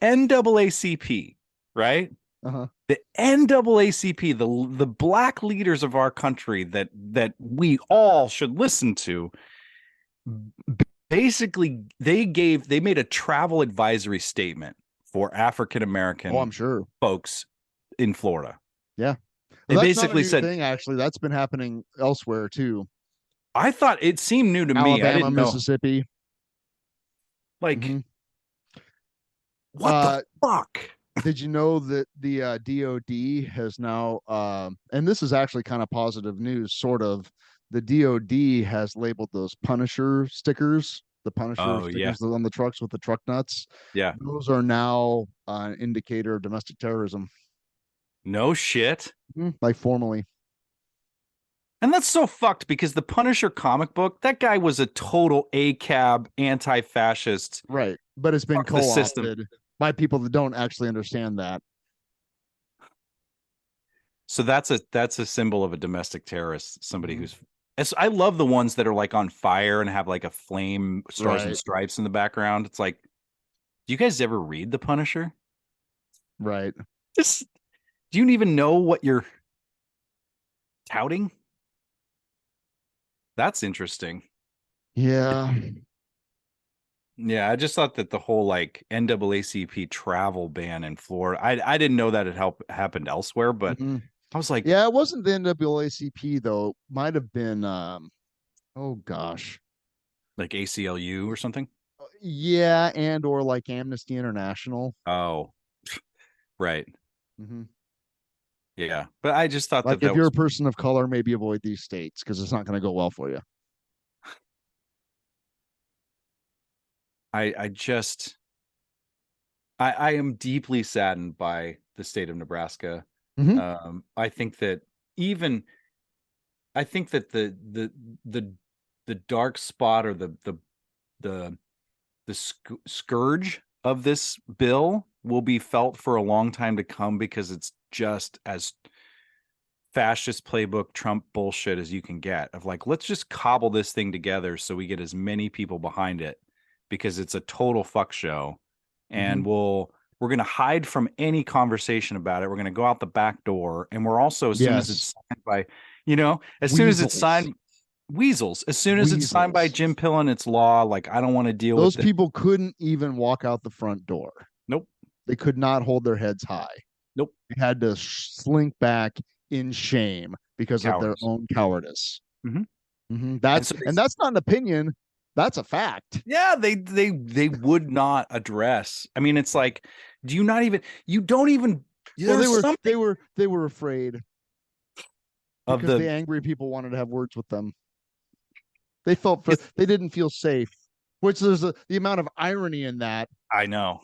NAACP, right? Uh-huh. The NAACP, the black leaders of our country that we all should listen to, basically they made a travel advisory statement for African American I'm sure folks in Florida. Yeah. They basically said thing, actually, that's been happening elsewhere too. I thought it seemed new to me. I didn't know. Mississippi. Like, what the fuck? Did you know that the DOD has now, and this is actually kind of positive news, sort of, the DOD has labeled those Punisher stickers, the Punisher stickers on the trucks with the truck nuts. Yeah. Those are now an indicator of domestic terrorism. No shit. Like formally. And that's so fucked because the Punisher comic book, that guy was a total ACAB anti-fascist. Right. But it's been co-opted by people that don't actually understand that. So that's a symbol of a domestic terrorist, somebody who's I love the ones that are like on fire and have like a flame, stars and stripes in the background. It's like, do you guys ever read The Punisher? Right. Do you even know what you're touting? That's interesting. Yeah. Yeah, I just thought that the whole like NAACP travel ban in Florida, I didn't know that it happened elsewhere, but I was like, yeah, it wasn't the NAACP though. Might have been oh gosh. Like ACLU or something? Yeah, and or like Amnesty International. Oh. Right. Yeah, but I just thought like that if you're a person of color, maybe avoid these states because it's not going to go well for you. I am deeply saddened by the state of Nebraska. I think that the dark spot or the scourge of this bill will be felt for a long time to come because it's just as fascist playbook Trump bullshit as you can get of like, let's just cobble this thing together so we get as many people behind it because it's a total fuck show. And we're going to hide from any conversation about it. We're going to go out the back door. And we're also, as soon as it's signed by, soon as it's signed, weasels, as soon as it's signed by Jim Pillen, it's law. Like, I don't want to deal with those people couldn't even walk out the front door. Nope. They could not hold their heads high. Nope. They had to slink back in shame because of their own cowardice. That's not an opinion. That's a fact. Yeah, they would not address. I mean, it's like, they were afraid because the angry people wanted to have words with them. They didn't feel safe, which there's the amount of irony in that. I know.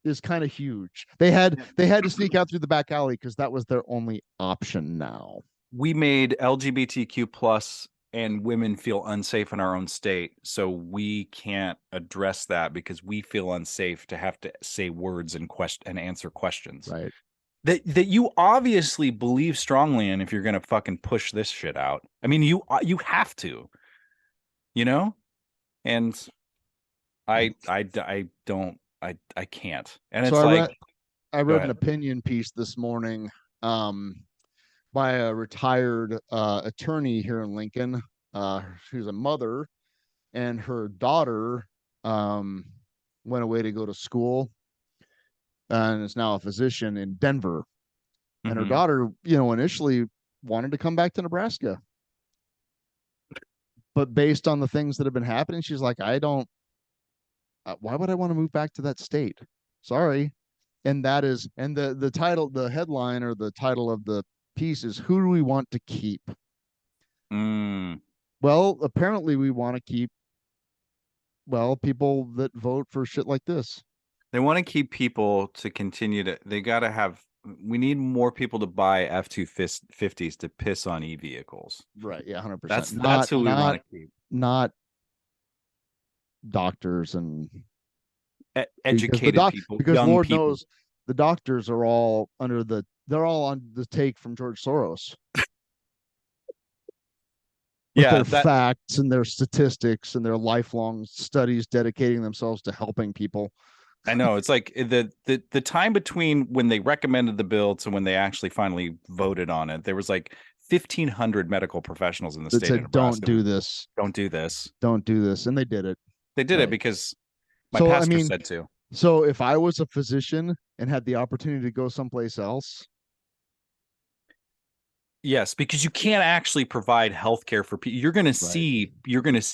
Is kind of huge. They had to sneak out through the back alley because that was their only option now. We made LGBTQ plus and women feel unsafe in our own state, so we can't address that because we feel unsafe to have to say words and answer questions. Right. That you obviously believe strongly in if you're going to fucking push this shit out. I mean, you have to, and I can't. And it's I read an opinion piece this morning by a retired attorney here in Lincoln, who's a mother, and her daughter went away to go to school and is now a physician in Denver. And her daughter, initially wanted to come back to Nebraska. But based on the things that have been happening, she's like, why would I want to move back to that state? Sorry. And the title, the headline or the title of the piece is, who do we want to keep? Well, apparently we want to keep, people that vote for shit like this. They want to keep people to continue we need more people to buy F-250s to piss on e-vehicles. Right. Yeah. 100%. That's who we want to keep. Not doctors and educated people, because young Lord people. knows the doctors are all they're all on the take from George Soros. Their facts and their statistics and their lifelong studies dedicating themselves to helping people. I know. It's like the time between when they recommended the bill to when they actually finally voted on it, there was like 1,500 medical professionals in the state of Nebraska. Don't do this. Don't do this. Don't do this. And they did it. They did it because my pastor said to. So if I was a physician and had the opportunity to go someplace else. Yes, because you can't actually provide healthcare for people. You're going to see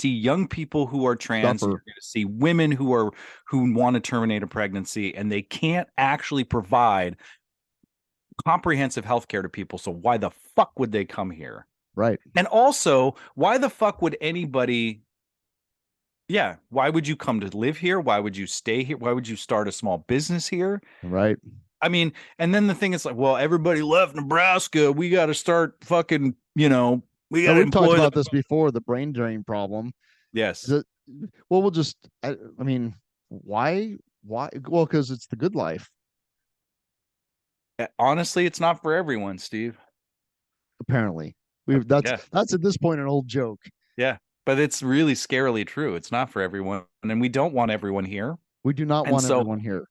young people who are trans. You're going to see women who want to terminate a pregnancy, and they can't actually provide comprehensive healthcare to people. So why the fuck would they come here? Right. And also, why the fuck would anybody? Yeah, why would you come to live here? Why would you stay here? Why would you start a small business here? Right. I mean, and then the thing is like, well, everybody left Nebraska. We got to start fucking, we got to We've talked about this before, the brain drain problem. Yes. We'll just, I mean, why? Well, because it's the good life. Honestly, it's not for everyone, Steve. Apparently. That's at this point an old joke. Yeah. But it's really scarily true. It's not for everyone. And we don't want everyone here. We do not want everyone here.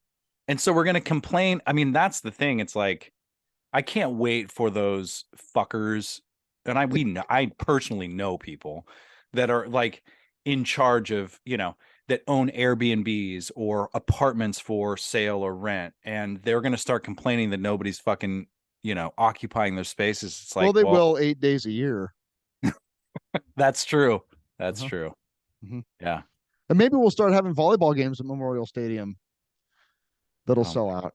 And so we're going to complain. I mean, that's the thing. It's like, I can't wait for those fuckers. And I personally know people that are like in charge of, that own Airbnbs or apartments for sale or rent. And they're going to start complaining that nobody's fucking, occupying their spaces. It's like, they will 8 days a year. That's true. That's true. Mm-hmm. Yeah. And maybe we'll start having volleyball games at Memorial Stadium. That'll sell out.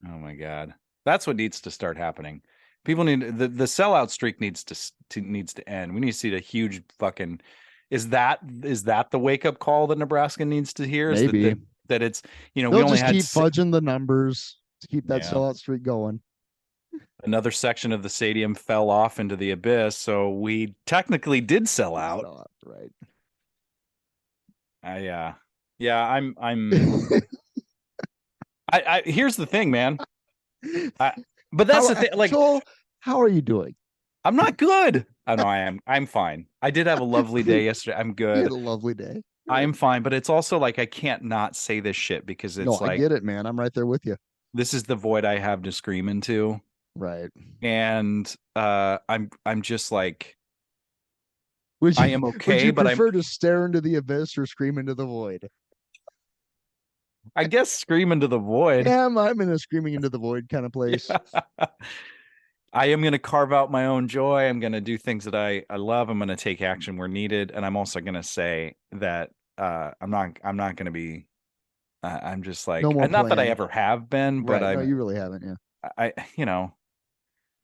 Oh my God. That's what needs to start happening. People need the sellout streak needs to end. We need to see a huge fucking, is that the wake up call that Nebraska needs to hear? Is maybe that it's, they'll we only just keep fudging the numbers to keep that sellout streak going. Another section of the stadium fell off into the abyss. So we technically did sell out. Right. I'm I here's the thing, man. But that's the thing. Like, Joel, how are you doing? I'm not good. Oh no, I am. I'm fine. I did have a lovely day yesterday. I'm You good. had a lovely day. I'm fine, but it's also like I can't not say this shit because it's No, like I get it, man. I'm right there with you. this is the void I have to scream into. Right. And I'm just like Would I you, am would okay, you but prefer to stare into the abyss or scream into the void? I guess scream into the void. Yeah, I'm in a screaming into the void kind of place. I am going to carve out my own joy. I'm going to do things that I love. I'm going to take action where needed, and I'm also going to say that I'm not going to be. I'm just like, No more and not that I playing. ever have been, but Right. No, I'm. you really haven't. Yeah.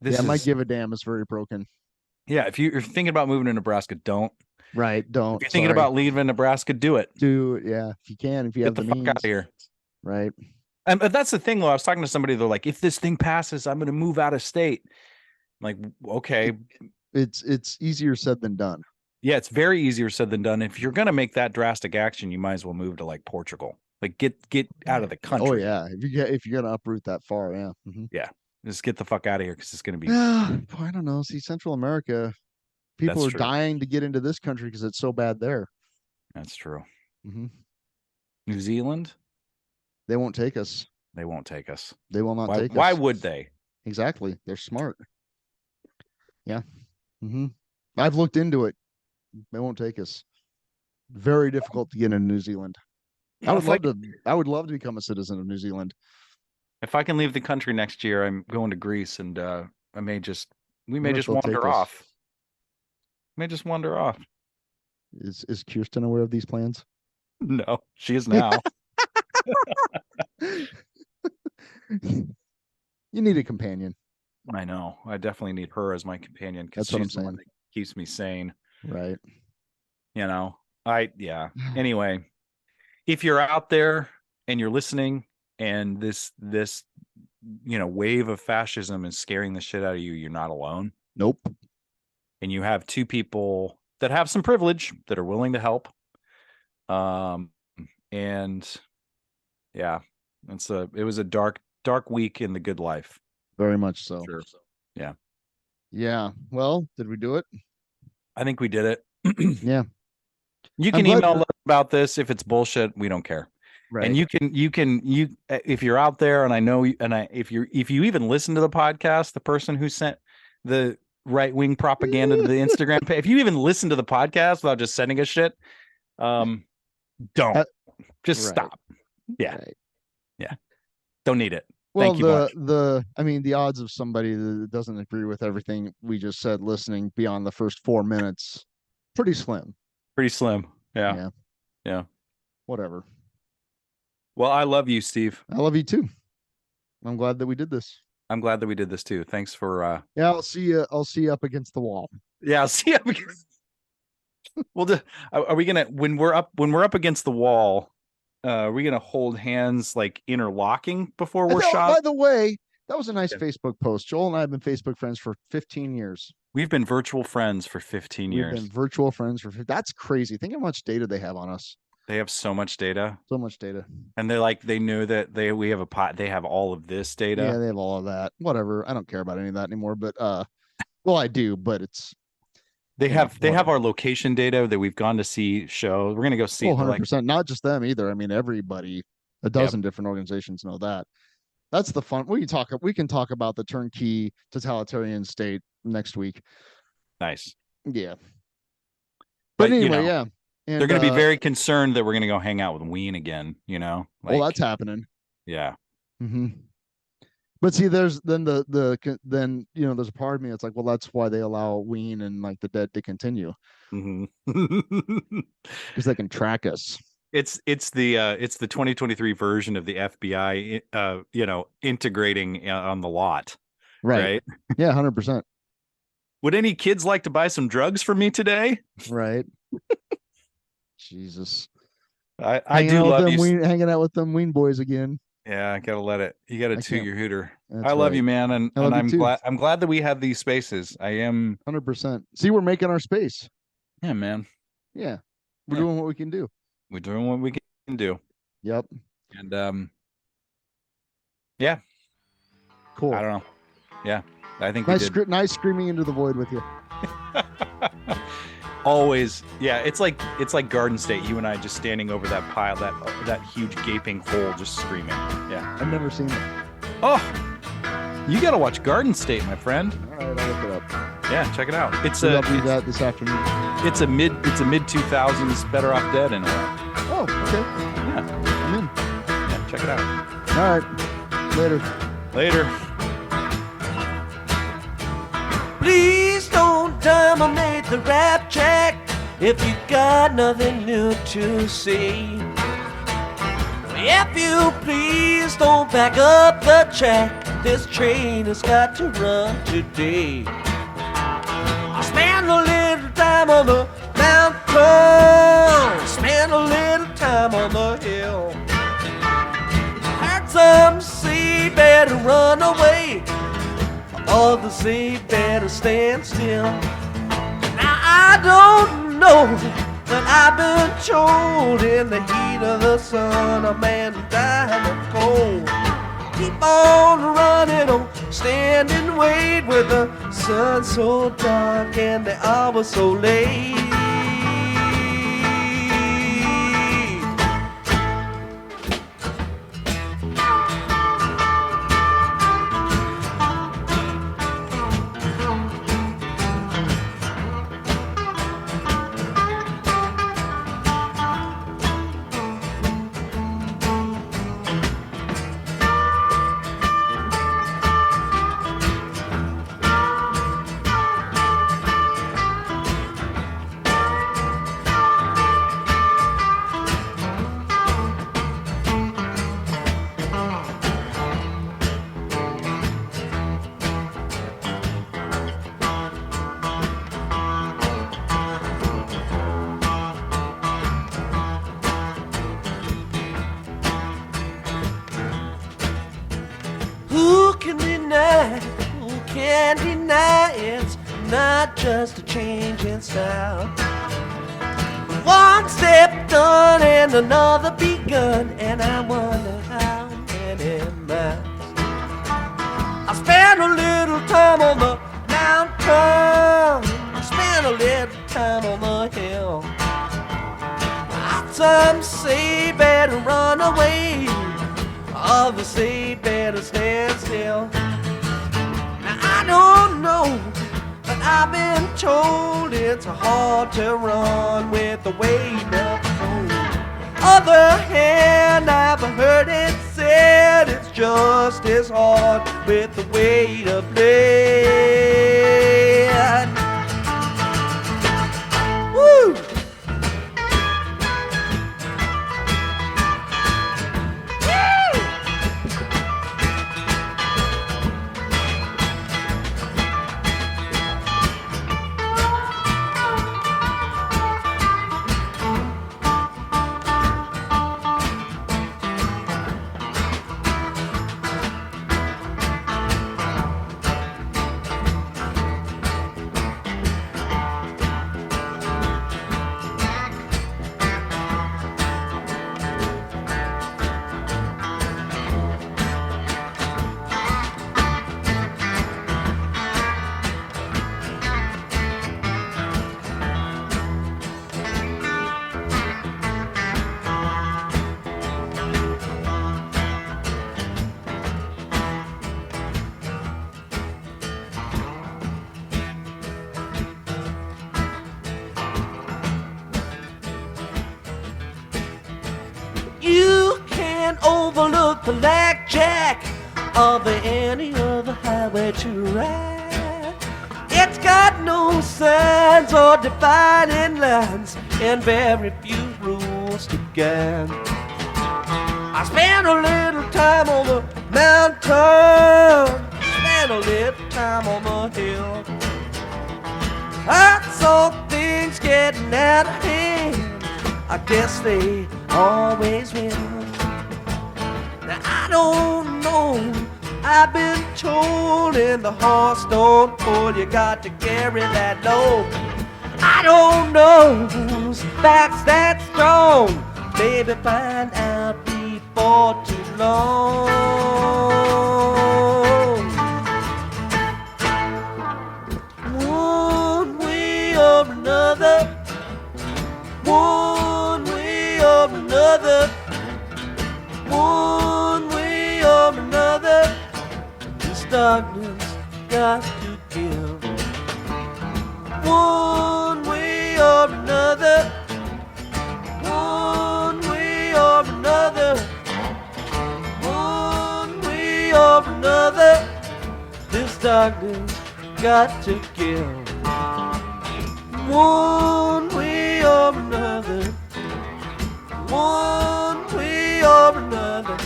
This Yeah, my is give a damn is very broken. yeah. If you're thinking about moving to Nebraska, don't. Right. Don't. If you're thinking Sorry. about leaving Nebraska, do it. Do yeah, if you can, if you Get have the the fuck means. out of here. Right. And but that's the thing, though. I was talking to somebody. They're like, if this thing passes, I'm going to move out of state. I'm like, okay, It's easier said than done. yeah, it's very easier said than done. If you're going to make that drastic action, you might as well move to like Portugal. Like get out of the country. Oh yeah, if you're gonna uproot that far, yeah. Yeah, just get the fuck out of here because it's going to be. Yeah, I don't know. See, Central America, people That's are true. dying to get into this country because it's so bad there. That's true. Mm-hmm. New Zealand, They won't take us. they won't take us. They will not take us. Why would they? Exactly. They're smart. Yeah. Mm-hmm. I've looked into it. They won't take us. Very difficult to get into New Zealand. I would love to. I would love to become a citizen of New Zealand. If I can leave the country next year, I'm going to Greece, and we may just wander off. May just wander off. Is Kirsten aware of these plans? No, she is now. You need a companion. I know. I definitely need her as my companion because That's what I'm she's the one saying. that keeps me sane. Right. Yeah. Anyway, if you're out there and you're listening and this wave of fascism is scaring the shit out of you, you're not alone. Nope. And you have two people that have some privilege that are willing to help. And yeah, it was a dark week in the good life. Very much so. Sure. Yeah. Yeah. Well, did we do it? I think we did it. Yeah. You can email us about this if it's bullshit. We don't care. Right. And you can if you're out there, and I know, if you even listen to the podcast, the person who sent the right-wing propaganda to the Instagram page, if you even listen to the podcast without just sending us shit, don't just stop. Yeah. Right. Yeah. Don't need it. Well, Thank you. the odds of somebody that doesn't agree with everything we just said listening beyond the first 4 minutes, pretty slim. Pretty slim. Yeah. Whatever. Well, I love you, Steve. I love you too. I'm glad that we did this. I'm glad that we did this too. Thanks for yeah, I'll see you up against the wall. Yeah, I'll see you up against are we gonna when we're up against the wall, are we gonna hold hands like interlocking before we're shot? By the way, that was a nice Facebook post. Joel and I have been Facebook friends for 15 years. We've been virtual friends for 15 years. We've been virtual friends that's crazy. Think how much data they have on us. They have so much data. So much data. And they know that we have they have all of this data. Yeah, they have all of that. Whatever. I don't care about any of that anymore, but well, I do, but it's they have our location data that we've gone to see shows. We're gonna go see 100%. Not just them either. I mean, everybody, a dozen different organizations know that. That's the fun. We can talk about the turnkey totalitarian state next week. Nice. Yeah. But anyway, yeah. And they're going to be very concerned that we're going to go hang out with Ween again, well, that's happening. Yeah. Mm-hmm. But see, there's then there's a part of me that's like, well, that's why they allow Ween and like the dead to continue. Mm-hmm. Because they can track us. It's the 2023 version of the FBI, integrating on the lot. Right? Yeah, 100%. Would any kids like to buy some drugs from me today? Right. Jesus. I do love you. Hanging out with them Ween boys again. Yeah, I gotta let it. You gotta toot your hooter. I love you, man, and I'm glad that we have these spaces. I am 100%. See, we're making our space. Yeah, man. Yeah, we're doing what we can do. We're doing what we can do. Yep. And yeah. Cool. I don't know. Yeah. I think we did. Nice screaming into the void with you. Always, yeah. It's like Garden State. You and I just standing over that pile, that huge gaping hole, just screaming. Yeah. I've never seen it. Oh, you got to watch Garden State, my friend. All right, I'll look it up. Yeah, check it out. I'll do that this afternoon. It's a mid 2000s Better Off Dead in a way. Oh, okay. Yeah, I'm in. Yeah, check it out. All right. Later. Please don't dominate the rap track if you got nothing new to say. If you please don't back up the track, this train has got to run today. I spend a little time on the mountain, spend a little time on the hill. Heard some say better run away, others say better stand still. Now I don't know, but I've been told in the heat of the sun a man died of cold. Keep on running on, stand and wait with the sun so dark and the hour so late. Who can deny it's not just a change in style? One step done and another begun, and I wonder how many miles. I spent a little time on the mountain, I spent a little time on the hill. Some say better run away, others say better stand still. Now I don't know, but I've been told it's hard to run with the weight of the road. Other hand, I've heard it said it's just as hard with the weight of lead. Woo! You can't overlook the blackjack of any other highway to ride. It's got no signs or dividing lines and very few rules to guide. I spent a little time on the mountain, spent a little time on the hill. I saw things getting out of hand, I guess they always will. Now I don't know, I've been told in the horse don't pull, you got to carry that load. I don't know whose back's that strong, maybe find out before too long. darkness got to give. One way or another, one way or another, one way or another, this darkness got to give. One way or another, one way or another,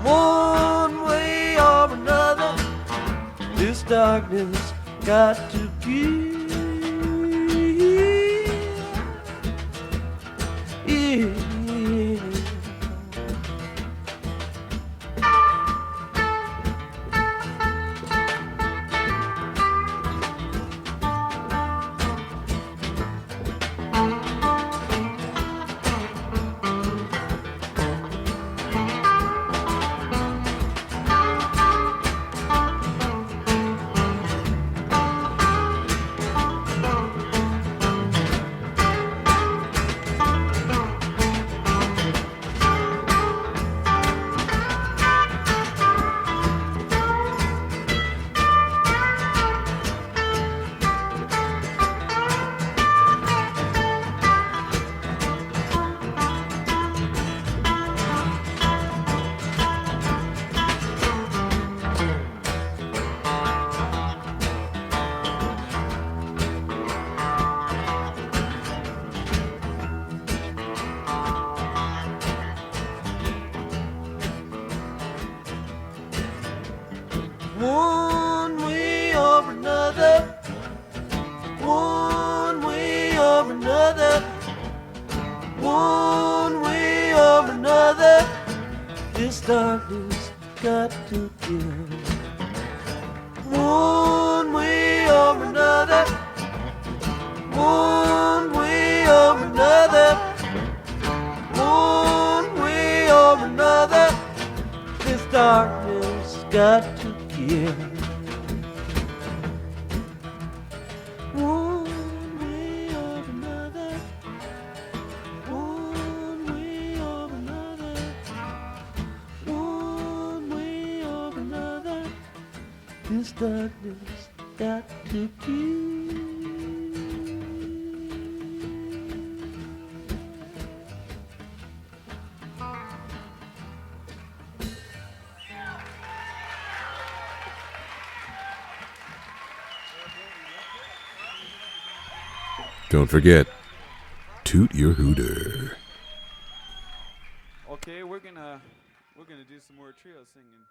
one way or another, this darkness got to give. Yeah. One way or another, one way or another, one way or another, this darkness got to give. One way or another, one way or another, one way or another, this darkness got to give. One way or another, one way or another, one way or another, this darkness got to give. Don't forget, toot your hooter. Okay, we're gonna do some more trio singing.